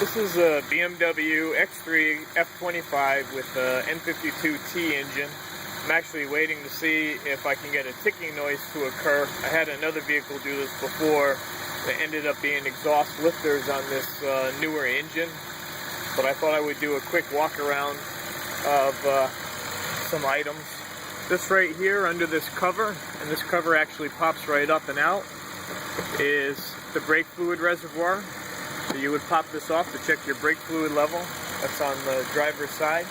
This is a BMW X3 F25 with the N52T engine. I'm actually waiting to see if I can get a ticking noise to occur. I had another vehicle do this before. It ended up being exhaust lifters on this newer engine. But I thought I would do a quick walk around of some items. This right here under this cover, and this cover actually pops right up and out, is the brake fluid reservoir. So you would pop this off to check your brake fluid level. That's on the driver's side.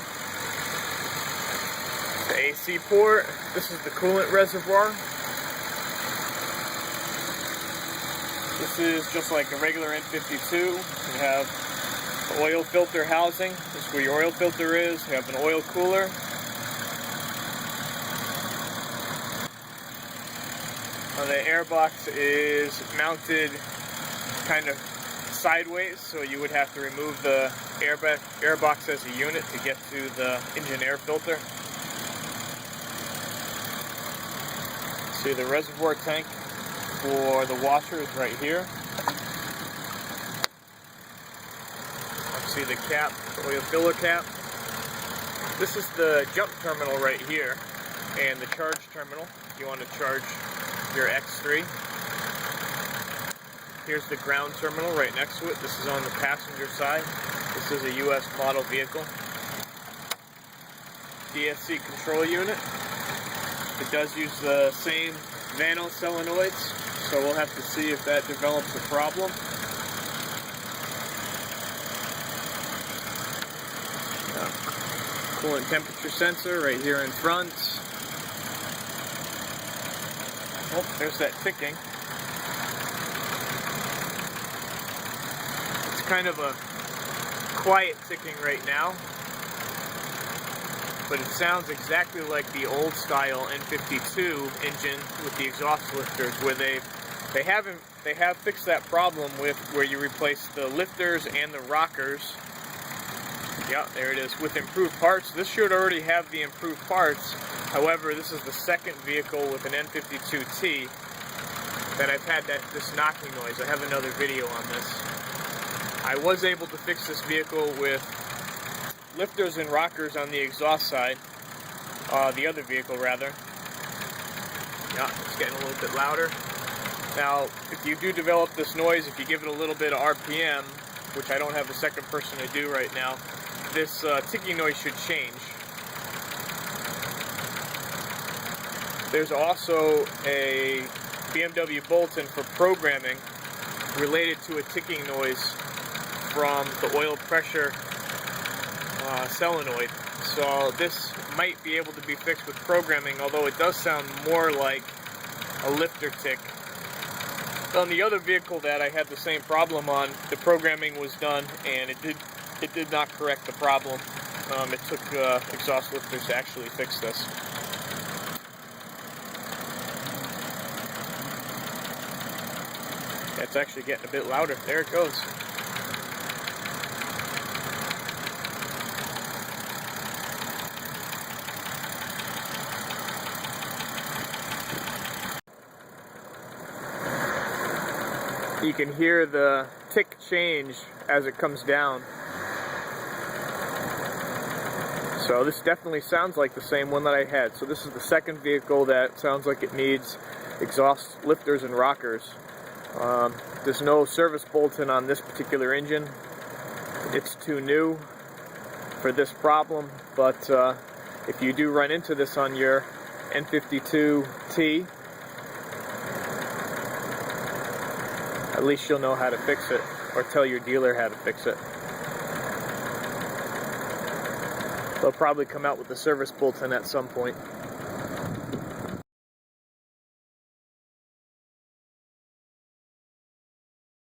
The AC port. This is the coolant reservoir. This is just like a regular N52. You have the oil filter housing. This is where your oil filter is. You have an oil cooler. The air box is mounted kind of sideways, so you would have to remove the air box as a unit to get to the engine air filter. See, the reservoir tank for the washer is right here. See the cap, the oil filler cap. This is the jump terminal right here, and the charge terminal if you want to charge your X3. Here's the ground terminal right next to it. This is on the passenger side. This is a US model vehicle. DSC control unit. It does use the same Vano solenoids, so we'll have to see if that develops a problem. Coolant temperature sensor right here in front. Oh, there's that ticking. It's kind of a quiet ticking right now, but it sounds exactly like the old style N52 engine with the exhaust lifters, where they have fixed that problem with where you replace the lifters and the rockers. Yeah, there it is, with improved parts. This should already have the improved parts. However, this is the second vehicle with an N52T that I've had this knocking noise. I have another video on this. I was able to fix this vehicle with lifters and rockers on the exhaust side. The other vehicle, rather. Yeah, it's getting a little bit louder. Now, if you do develop this noise, if you give it a little bit of RPM, which I don't have the second person to do right now, this ticking noise should change. There's also a BMW bulletin for programming related to a ticking noise from the oil pressure solenoid. So this might be able to be fixed with programming, although it does sound more like a lifter tick. On the other vehicle that I had the same problem on, the programming was done and it did not correct the problem. It took exhaust lifters to actually fix this. It's actually getting a bit louder. There it goes. You can hear the tick change as it comes down. So this definitely sounds like the same one that I had. So this is the second vehicle that sounds like it needs exhaust lifters and rockers. There's no service bulletin on this particular engine. It's too new for this problem, but if you do run into this on your N52T, at least you'll know how to fix it, or tell your dealer how to fix it. They'll probably come out with the service bulletin at some point.